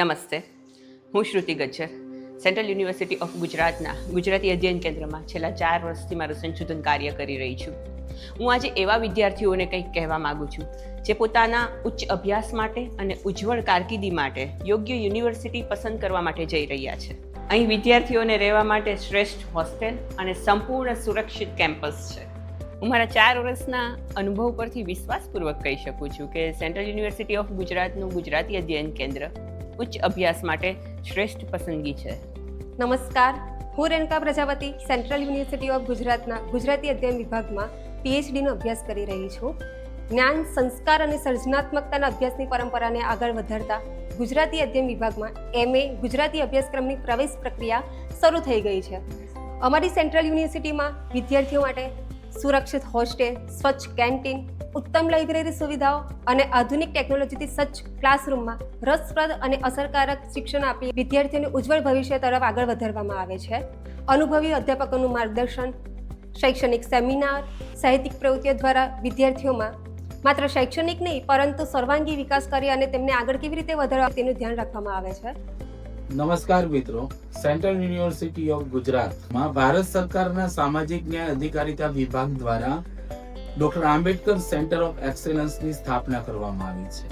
નમસ્તે, હું શ્રુતિ Gajjar central university of ગુજરાતના ગુજરાતી અધ્યયન કેન્દ્રમાં છેલ્લા 4 વર્ષથી મારું સંશોધન કાર્ય કરી રહી છું. હું આજે એવા વિદ્યાર્થીઓને કંઈક કહેવા માગું છું જે પોતાના ઉચ્ચ અભ્યાસ માટે અને ઉજ્જવળ કારકિર્દી માટે યોગ્ય યુનિવર્સિટી પસંદ કરવા માટે જઈ રહ્યા છે. અહીં વિદ્યાર્થીઓને રહેવા માટે શ્રેષ્ઠ હોસ્ટેલ અને સંપૂર્ણ સુરક્ષિત કેમ્પસ છે. હું મારા 4 વર્ષના અનુભવ પરથી વિશ્વાસપૂર્વક કહી શકું છું કે સેન્ટ્રલ યુનિવર્સિટી ઓફ ગુજરાતનું ગુજરાતી અધ્યયન કેન્દ્ર ઉચ્ચ અભ્યાસ માટે શ્રેષ્ઠ પસંદગી છે. નમસ્કાર, હું રેણકા પ્રજાપતિ સેન્ટ્રલ યુનિવર્સિટી ઓફ ગુજરાતના ગુજરાતી અધ્યયન વિભાગમાં પીએચડીનો અભ્યાસ કરી રહી છું. જ્ઞાન, સંસ્કાર અને સર્જનાત્મકતાના અભ્યાસની પરંપરાને આગળ વધારતા ગુજરાતી અધ્યયન વિભાગમાં MA ગુજરાતી અભ્યાસક્રમની પ્રવેશ પ્રક્રિયા શરૂ થઈ ગઈ છે. અમારી સેન્ટ્રલ યુનિવર્સિટીમાં વિદ્યાર્થીઓ માટે સુરક્ષિત હોસ્ટેલ, સ્વચ્છ કેન્ટીન, ઉત્તમ લાઇબ્રેરી સુવિધાઓ અને આધુનિક ટેકનોલોજીથી સજ્જ ક્લાસરૂમમાં રસપ્રદ અને અસરકારક શિક્ષણ આપી વિદ્યાર્થીઓને ઉજ્જવળ ભવિષ્ય તરફ આગળ વધારવામાં આવે છે. અનુભવી અધ્યાપકોનું માર્ગદર્શન, શૈક્ષણિક સેમિનાર, સાહિત્યિક પ્રવૃત્તિઓ દ્વારા વિદ્યાર્થીઓમાં માત્ર શૈક્ષણિક નહીં પરંતુ સર્વાંગી વિકાસ કરી અને તેમને આગળ કેવી રીતે વધારવા તેનું ધ્યાન રાખવામાં આવે છે. નમસ્કાર મિત્રો, સેન્ટ્રલ યુનિવર્સિટી ઓફ ગુજરાતમાં ભારત સરકારના સામાજિક ન્યાય અધિકારીતા વિભાગ દ્વારા ડોક્ટર આંબેડકર સેન્ટર ઓફ એક્સેલન્સની સ્થાપના કરવામાં આવી છે,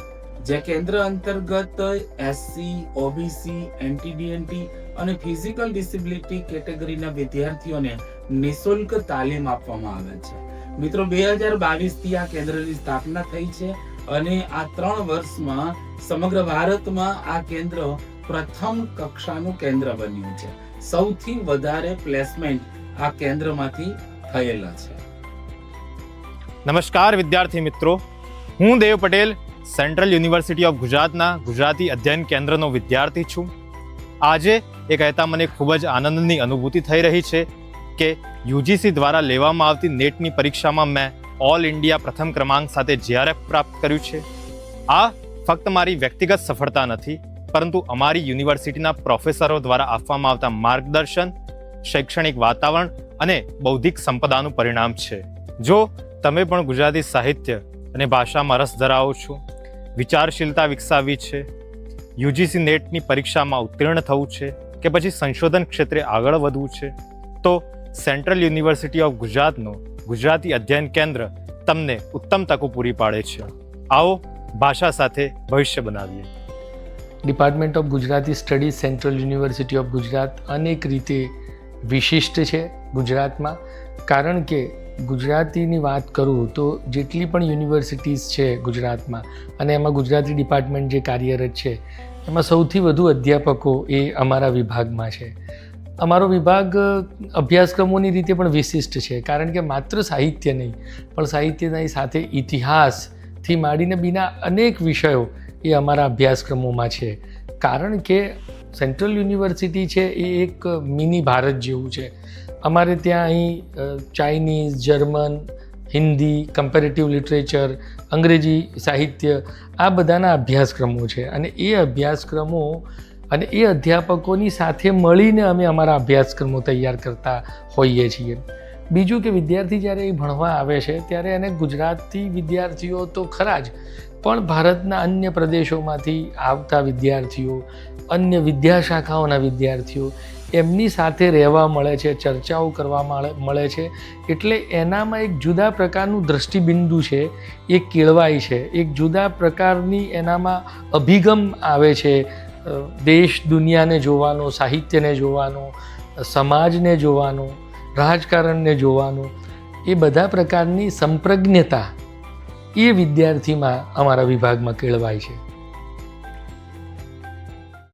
જે કેન્દ્ર અંતર્ગત SC, OBC, NTDNT અને ફિઝિકલ ડિસેબિલિટી કેટેગરીના વિદ્યાર્થીઓને નિઃશુલ્ક તાલીમ આપવામાં આવે છે. મિત્રો, 2022 થી આ કેન્દ્રની સ્થાપના થઈ છે અને આ 3 વર્ષમાં સમગ્ર ભારતમાં આ કેન્દ્ર પ્રથમ કક્ષાનું કેન્દ્ર બન્યું છે. સૌથી વધારે પ્લેસમેન્ટ આ કેન્દ્રમાંથી થયેલા છે. નમસ્કાર વિદ્યાર્થી મિત્રો, હું દેવ પટેલ સેન્ટ્રલ યુનિવર્સિટી ઓફ ગુજરાતના ગુજરાતી અધ્યયન કેન્દ્રનો વિદ્યાર્થી છું. આજે એ કહેતા મને ખૂબ જ આનંદની અનુભૂતિ થઈ રહી છે કે UGC દ્વારા લેવામાં આવતી નેટની પરીક્ષામાં મેં ઓલ ઇન્ડિયા પ્રથમ ક્રમાંક સાથે JRF પ્રાપ્ત કર્યું છે. આ ફક્ત મારી વ્યક્તિગત સફળતા નથી, પરંતુ અમારી યુનિવર્સિટીના પ્રોફેસરો દ્વારા આપવામાં આવતા માર્ગદર્શન, શૈક્ષણિક વાતાવરણ અને બૌદ્ધિક સંપદાનું પરિણામ છે. જો તમે પણ ગુજરાતી સાહિત્ય અને ભાષામાં રસ ધરાવો છો, વિચારશીલતા વિકસાવવી છે, UGC નેટની પરીક્ષામાં ઉત્તીર્ણ થવું છે કે પછી સંશોધન ક્ષેત્રે આગળ વધવું છે, તો સેન્ટ્રલ યુનિવર્સિટી ઓફ ગુજરાતનું ગુજરાતી અધ્યયન કેન્દ્ર તમને ઉત્તમ તકો પૂરી પાડે છે. આવો ભાષા સાથે ભવિષ્ય બનાવીએ. Department of Gujarati studies central university of Gujarat અનેક રીતે વિશિષ્ટ છે ગુજરાતમાં, કારણ કે ગુજરાતીની વાત કરું તો જેટલી પણ યુનિવર્સિટીઝ છે ગુજરાતમાં અને એમાં ગુજરાતી ડિપાર્ટમેન્ટ જે કાર્યરત છે એમાં સૌથી વધુ અધ્યાપકો એ અમારા વિભાગમાં છે. અમારો વિભાગ અભ્યાસક્રમોની રીતે પણ વિશિષ્ટ છે, કારણ કે માત્ર સાહિત્ય નહીં પણ સાહિત્યની સાથે ઇતિહાસથી માંડીને બીના અનેક વિષયો એ અમારા અભ્યાસક્રમોમાં છે. કારણ કે સેન્ટ્રલ યુનિવર્સિટી છે એ એક મિની ભારત જેવું છે. અમારે ત્યાં અહીં Chinese, German, Hindi, comparative literature, અંગ્રેજી સાહિત્ય આ બધાના અભ્યાસક્રમો છે અને એ અભ્યાસક્રમો અને એ અધ્યાપકોની સાથે મળીને અમે અમારા અભ્યાસક્રમો તૈયાર કરતા હોઈએ છીએ. બીજું કે વિદ્યાર્થી જ્યારે એ ભણવા આવે છે ત્યારે એને ગુજરાતી વિદ્યાર્થીઓ તો ખરા જ, પણ ભારતના અન્ય પ્રદેશોમાંથી આવતા વિદ્યાર્થીઓ, અન્ય વિદ્યાશાખાઓના વિદ્યાર્થીઓ એમની સાથે રહેવા મળે છે, ચર્ચાઓ કરવા મળે છે. એટલે એનામાં એક જુદા પ્રકારનું દૃષ્ટિબિંદુ છે એ કેળવાય છે, એક જુદા પ્રકારની એનામાં અભિગમ આવે છે. દેશ દુનિયાને જોવાનો, સાહિત્યને જોવાનો, સમાજને જોવાનો, રાજકારણને જોવાનો, એ બધા પ્રકારની સંપ્રજ્ઞતા એ વિદ્યાર્થીમાં અમારા વિભાગમાં કેળવાય છે.